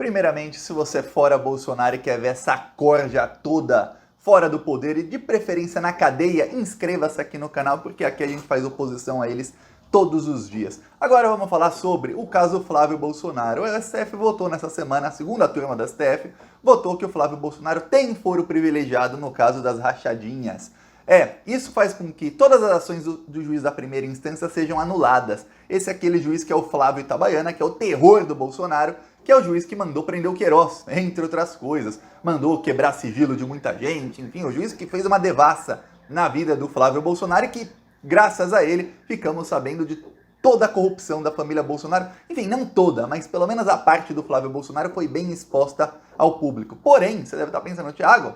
Primeiramente, se você é fora Bolsonaro e quer ver essa corja toda fora do poder e de preferência na cadeia, inscreva-se aqui no canal porque aqui a gente faz oposição a eles todos os dias. Agora vamos falar sobre o caso Flávio Bolsonaro. O STF votou nessa semana, a segunda turma do STF, votou que o Flávio Bolsonaro tem foro privilegiado no caso das rachadinhas. Isso faz com que todas as ações do juiz da primeira instância sejam anuladas. Esse é aquele juiz que é o Flávio Itabaiana, que é o terror do Bolsonaro, que é o juiz que mandou prender o Queiroz, entre outras coisas. Mandou quebrar sigilo de muita gente, enfim, o juiz que fez uma devassa na vida do Flávio Bolsonaro e que, graças a ele, ficamos sabendo de toda a corrupção da família Bolsonaro. Enfim, não toda, mas pelo menos a parte do Flávio Bolsonaro foi bem exposta ao público. Porém, você deve estar pensando, Thiago,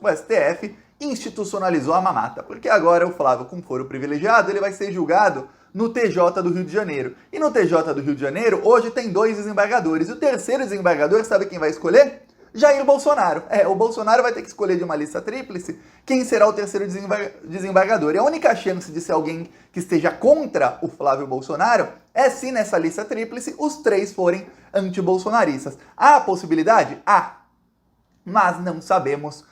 o STF institucionalizou a mamata, porque agora o Flávio, com foro privilegiado, ele vai ser julgado no TJ do Rio de Janeiro. E no TJ do Rio de Janeiro, hoje tem 2 desembargadores. E o terceiro desembargador, sabe quem vai escolher? Jair Bolsonaro. O Bolsonaro vai ter que escolher de uma lista tríplice quem será o terceiro desembargador. E a única chance de ser alguém que esteja contra o Flávio Bolsonaro é se nessa lista tríplice os 3 forem antibolsonaristas. Há a possibilidade? Há. Mas não sabemos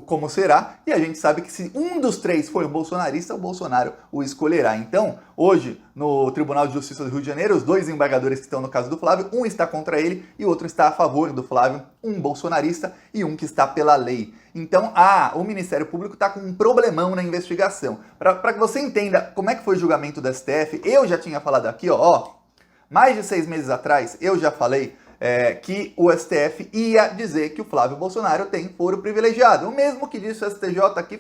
como será, e a gente sabe que se um dos 3 for bolsonarista, o Bolsonaro o escolherá. Então, hoje, no Tribunal de Justiça do Rio de Janeiro, os 2 embargadores que estão no caso do Flávio, um está contra ele e o outro está a favor do Flávio, um bolsonarista e um que está pela lei. Então, o Ministério Público está com um problemão na investigação. Para que você entenda como é que foi o julgamento do STF, eu já tinha falado aqui, mais de 6 meses atrás, eu já falei que o STF ia dizer que o Flávio Bolsonaro tem foro privilegiado. O mesmo que disse o STJ aqui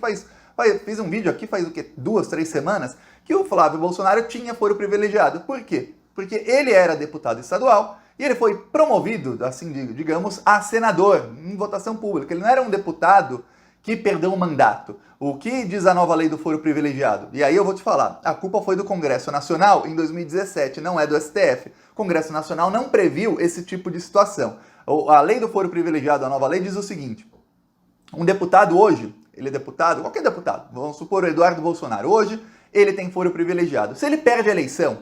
fiz um vídeo aqui faz 2, 3 semanas, que o Flávio Bolsonaro tinha foro privilegiado. Por quê? Porque ele era deputado estadual e ele foi promovido, assim digamos, a senador em votação pública. Ele não era um deputado que perdeu o mandato. O que diz a nova lei do foro privilegiado? E aí eu vou te falar, a culpa foi do Congresso Nacional em 2017, não é do STF. O Congresso Nacional não previu esse tipo de situação. A lei do foro privilegiado, a nova lei, diz o seguinte: um deputado hoje, ele é deputado, qualquer deputado, vamos supor o Eduardo Bolsonaro, hoje ele tem foro privilegiado. Se ele perde a eleição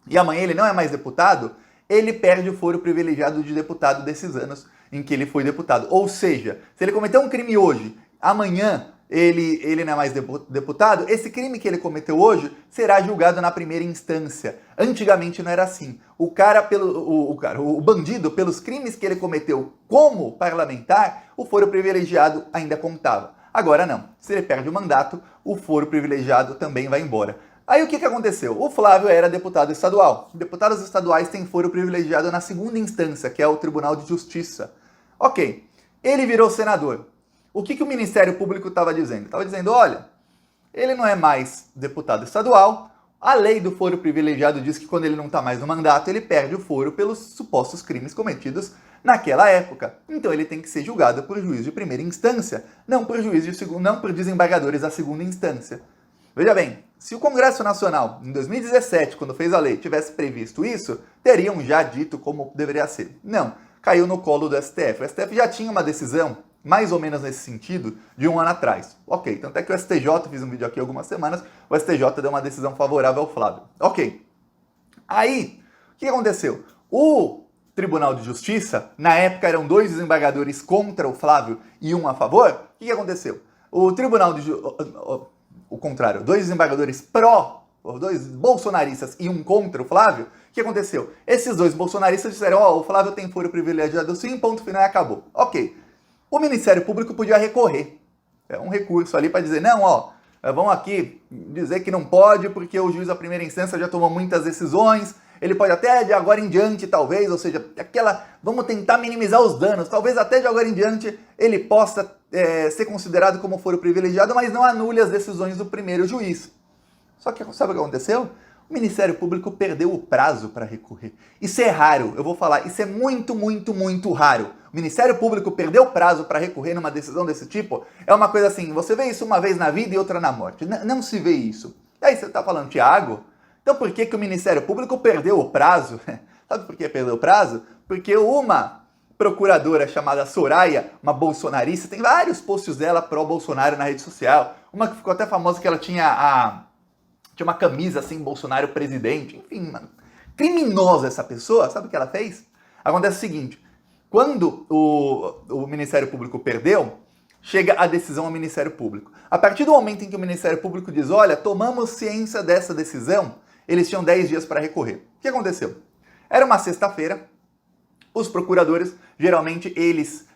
e amanhã ele não é mais deputado, ele perde o foro privilegiado de deputado desses anos em que ele foi deputado. Ou seja, se ele cometeu um crime hoje, amanhã ele não é mais deputado, esse crime que ele cometeu hoje será julgado na primeira instância. Antigamente não era assim. O bandido, pelos crimes que ele cometeu como parlamentar, o foro privilegiado ainda contava. Agora não. Se ele perde o mandato, o foro privilegiado também vai embora. Aí o que aconteceu? O Flávio era deputado estadual. Deputados estaduais têm foro privilegiado na segunda instância, que é o Tribunal de Justiça. Ok, ele virou senador. O que o Ministério Público estava dizendo? Estava dizendo, olha, ele não é mais deputado estadual, a lei do foro privilegiado diz que quando ele não está mais no mandato, ele perde o foro pelos supostos crimes cometidos naquela época. Então ele tem que ser julgado por juiz de primeira instância, não por desembargadores da segunda instância. Veja bem, se o Congresso Nacional, em 2017, quando fez a lei, tivesse previsto isso, teriam já dito como deveria ser. Não, caiu no colo do STF. O STF já tinha uma decisão, mais ou menos nesse sentido, de 1 ano atrás. Ok, tanto é que o STJ, fiz um vídeo aqui há algumas semanas, o STJ deu uma decisão favorável ao Flávio. Ok. Aí, o que aconteceu? O Tribunal de Justiça, na época eram 2 desembargadores contra o Flávio e 1 a favor. O que aconteceu? O Tribunal de o contrário, 2 desembargadores 2 bolsonaristas e 1 contra o Flávio. O que aconteceu? Esses 2 bolsonaristas disseram, o Flávio tem foro privilegiado sim, ponto final e acabou. Ok. O Ministério Público podia recorrer. É um recurso ali para dizer, não, vamos aqui dizer que não pode porque o juiz da primeira instância já tomou muitas decisões, ele pode até de agora em diante, talvez, ou seja, vamos tentar minimizar os danos, talvez até de agora em diante ele possa ser considerado como foro privilegiado, mas não anule as decisões do primeiro juiz. Só que sabe o que aconteceu? O Ministério Público perdeu o prazo para recorrer. Isso é raro, eu vou falar, isso é muito, muito, muito raro. O Ministério Público perdeu o prazo para recorrer numa decisão desse tipo, é uma coisa assim, você vê isso uma vez na vida e outra na morte. Não se vê isso. E aí você está falando, Thiago, então por que o Ministério Público perdeu o prazo? Sabe por que perdeu o prazo? Porque uma procuradora chamada Soraya, uma bolsonarista, tem vários posts dela pró-Bolsonaro na rede social, uma que ficou até famosa que ela tinha uma camisa assim, Bolsonaro presidente, enfim, mano. Criminosa essa pessoa, sabe o que ela fez? Acontece o seguinte, Quando o Ministério Público perdeu, chega a decisão ao Ministério Público. A partir do momento em que o Ministério Público diz, olha, tomamos ciência dessa decisão, eles tinham 10 dias para recorrer. O que aconteceu? Era uma sexta-feira, os procuradores, geralmente, eles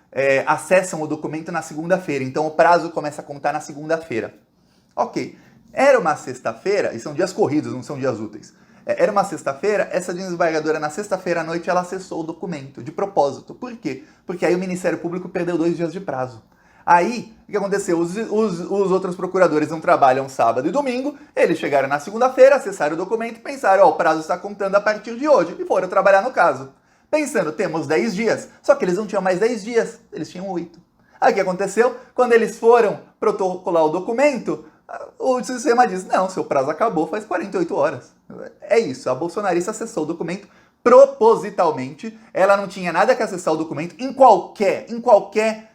acessam o documento na segunda-feira, então o prazo começa a contar na segunda-feira. Ok, era uma sexta-feira, e são dias corridos, não são dias úteis. Era uma sexta-feira, essa desembargadora na sexta-feira à noite ela acessou o documento, de propósito. Por quê? Porque aí o Ministério Público perdeu 2 dias de prazo. Aí, o que aconteceu? Os outros procuradores não trabalham sábado e domingo, eles chegaram na segunda-feira, acessaram o documento e pensaram, o prazo está contando a partir de hoje, e foram trabalhar no caso. Pensando, temos 10 dias, só que eles não tinham mais 10 dias, eles tinham 8. Aí o que aconteceu? Quando eles foram protocolar o documento, o sistema diz, não, seu prazo acabou faz 48 horas. É isso, a bolsonarista acessou o documento propositalmente, ela não tinha nada que acessar o documento, em qualquer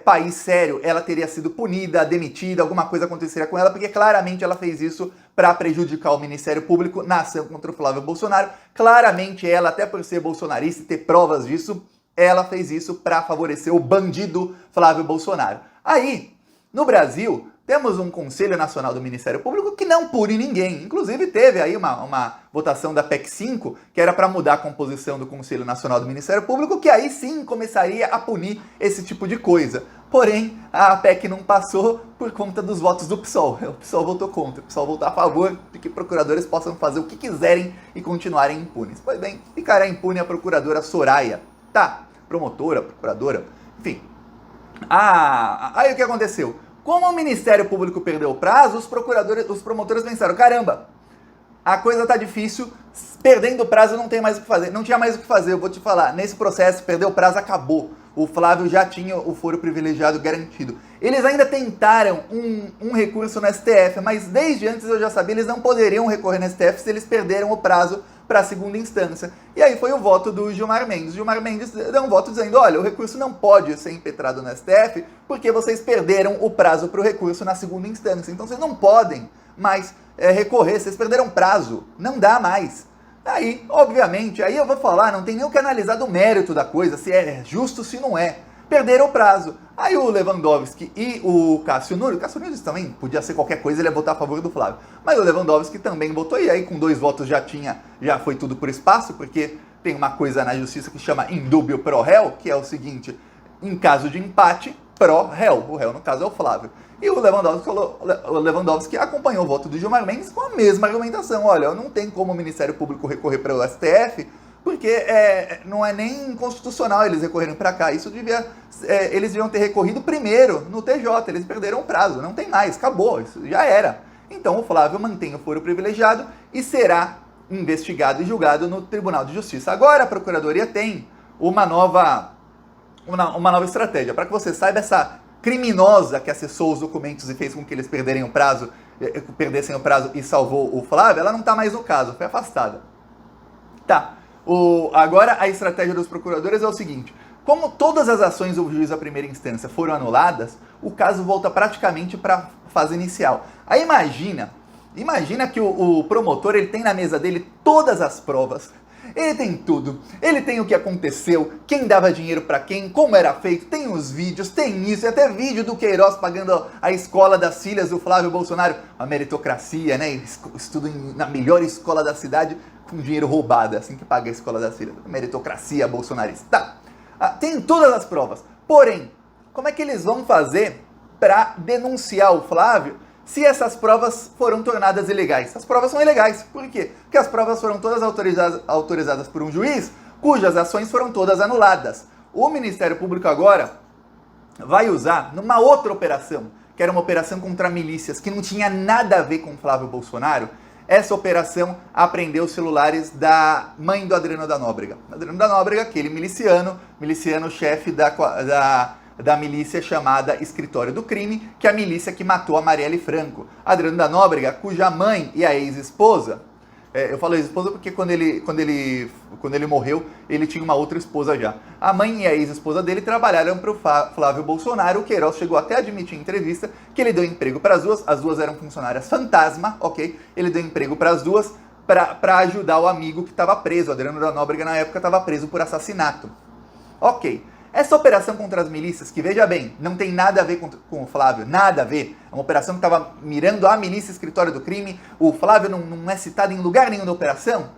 país sério, ela teria sido punida, demitida, alguma coisa aconteceria com ela, porque claramente ela fez isso para prejudicar o Ministério Público na ação contra o Flávio Bolsonaro. Claramente ela, até por ser bolsonarista e ter provas disso, ela fez isso para favorecer o bandido Flávio Bolsonaro. Aí, no Brasil, temos um Conselho Nacional do Ministério Público que não pune ninguém. Inclusive teve aí uma votação da PEC 5, que era para mudar a composição do Conselho Nacional do Ministério Público, que aí sim começaria a punir esse tipo de coisa. Porém, a PEC não passou por conta dos votos do PSOL. O PSOL votou contra, o PSOL votou a favor de que procuradores possam fazer o que quiserem e continuarem impunes. Pois bem, ficará impune a procuradora Soraya. Tá, promotora, procuradora, enfim. Aí o que aconteceu? Como o Ministério Público perdeu o prazo, os promotores pensaram, caramba, a coisa tá difícil, perdendo o prazo não tem mais o que fazer. Não tinha mais o que fazer, eu vou te falar, nesse processo, perdeu o prazo, acabou. O Flávio já tinha o foro privilegiado garantido. Eles ainda tentaram um recurso no STF, mas desde antes eu já sabia, eles não poderiam recorrer no STF se eles perderam o prazo para a segunda instância. E aí foi o voto do Gilmar Mendes. Gilmar Mendes deu um voto dizendo, olha, o recurso não pode ser impetrado no STF porque vocês perderam o prazo para o recurso na segunda instância. Então vocês não podem mais recorrer, vocês perderam prazo, não dá mais. Aí, obviamente, aí eu vou falar, não tem nem o que analisar do mérito da coisa, se é justo, se não é. Perderam o prazo. Aí o Lewandowski e o Cássio Nunes também podia ser qualquer coisa, ele ia votar a favor do Flávio. Mas o Lewandowski também votou, e aí com 2 votos já foi tudo por espaço, porque tem uma coisa na justiça que chama indúbio pro réu, que é o seguinte, em caso de empate, pro réu. O réu, no caso, é o Flávio. E o Lewandowski acompanhou o voto do Gilmar Mendes com a mesma argumentação. Olha, não tem como o Ministério Público recorrer para o STF, porque não é nem constitucional eles recorrerem para cá. Isso eles deviam ter recorrido primeiro no TJ, eles perderam o prazo, não tem mais, acabou, isso já era. Então o Flávio mantém o foro privilegiado e será investigado e julgado no Tribunal de Justiça. Agora a Procuradoria tem uma nova estratégia. Para que você saiba, essa criminosa que acessou os documentos e fez com que eles perdessem o prazo e salvou o Flávio, ela não está mais no caso, foi afastada. Tá. Agora a estratégia dos procuradores é o seguinte, como todas as ações do juiz da primeira instância foram anuladas, o caso volta praticamente para a fase inicial. Aí imagina que o promotor ele tem na mesa dele todas as provas, ele tem tudo, ele tem o que aconteceu, quem dava dinheiro para quem, como era feito, tem os vídeos, tem isso, e até vídeo do Queiroz pagando a escola das filhas do Flávio Bolsonaro, a meritocracia, né, estudo na melhor escola da cidade, com dinheiro roubado, assim que paga a escola das filhas, meritocracia bolsonarista. Tá. Tem todas as provas, porém, como é que eles vão fazer para denunciar o Flávio se essas provas foram tornadas ilegais? As provas são ilegais. Por quê? Porque as provas foram todas autorizadas por um juiz cujas ações foram todas anuladas. O Ministério Público agora vai usar numa outra operação, que era uma operação contra milícias, que não tinha nada a ver com Flávio Bolsonaro. Essa operação apreendeu os celulares da mãe do Adriano da Nóbrega. Adriano da Nóbrega, aquele miliciano chefe da milícia chamada Escritório do Crime, que é a milícia que matou a Marielle Franco. Adriano da Nóbrega, cuja mãe e a ex-esposa, eu falo ex-esposa porque quando ele morreu, ele tinha uma outra esposa já. A mãe e a ex-esposa dele trabalharam para o Flávio Bolsonaro. O Queiroz chegou até a admitir em entrevista que ele deu emprego para as duas eram funcionárias fantasma, ok? Ele deu emprego para as duas para ajudar o amigo que estava preso. O Adriano da Nóbrega na época estava preso por assassinato. Ok. Essa operação contra as milícias, que veja bem, não tem nada a ver com o Flávio, nada a ver. É uma operação que estava mirando a milícia escritório do crime, o Flávio não é citado em lugar nenhum da operação.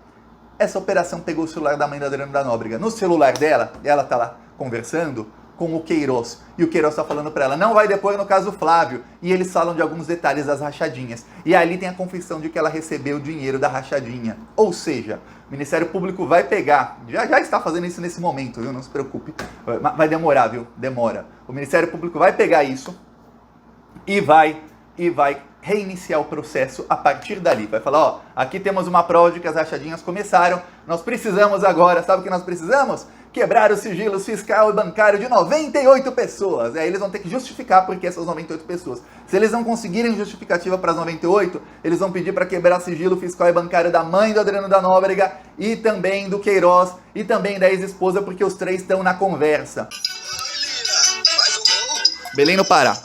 Essa operação pegou o celular da mãe da Adriana da Nóbrega. No celular dela, ela tá lá conversando com o Queiroz. E o Queiroz tá falando para ela, não vai depor no caso Flávio. E eles falam de alguns detalhes das rachadinhas. E ali tem a confissão de que ela recebeu o dinheiro da rachadinha. Ou seja, o Ministério Público vai pegar, já está fazendo isso nesse momento, viu? Não se preocupe. Vai demorar, viu? Demora. O Ministério Público vai pegar isso e vai reiniciar o processo a partir dali. Vai falar, ó, aqui temos uma prova de que as rachadinhas começaram, nós precisamos agora, sabe o que nós precisamos? Quebrar o sigilo fiscal e bancário de 98 pessoas. Aí eles vão ter que justificar porque essas 98 pessoas. Se eles não conseguirem justificativa para as 98, eles vão pedir para quebrar sigilo fiscal e bancário da mãe do Adriano da Nóbrega e também do Queiroz e também da ex-esposa, porque os três estão na conversa. Belém no Pará.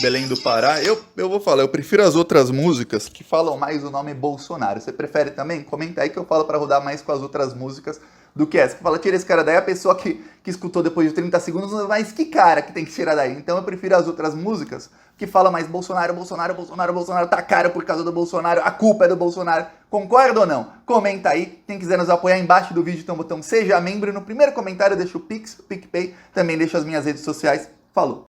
Belém do Pará, eu vou falar, eu prefiro as outras músicas que falam mais o nome Bolsonaro. Você prefere também? Comenta aí que eu falo pra rodar mais com as outras músicas do que essa. Que fala, tira esse cara daí, a pessoa que escutou depois de 30 segundos, mas que cara que tem que tirar daí? Então eu prefiro as outras músicas que falam mais Bolsonaro, Bolsonaro, Bolsonaro, Bolsonaro, tá caro por causa do Bolsonaro, a culpa é do Bolsonaro. Concorda ou não? Comenta aí. Quem quiser nos apoiar, embaixo do vídeo tem um botão Seja Membro. No primeiro comentário deixa o Pix, o PicPay, também deixa as minhas redes sociais. Falou!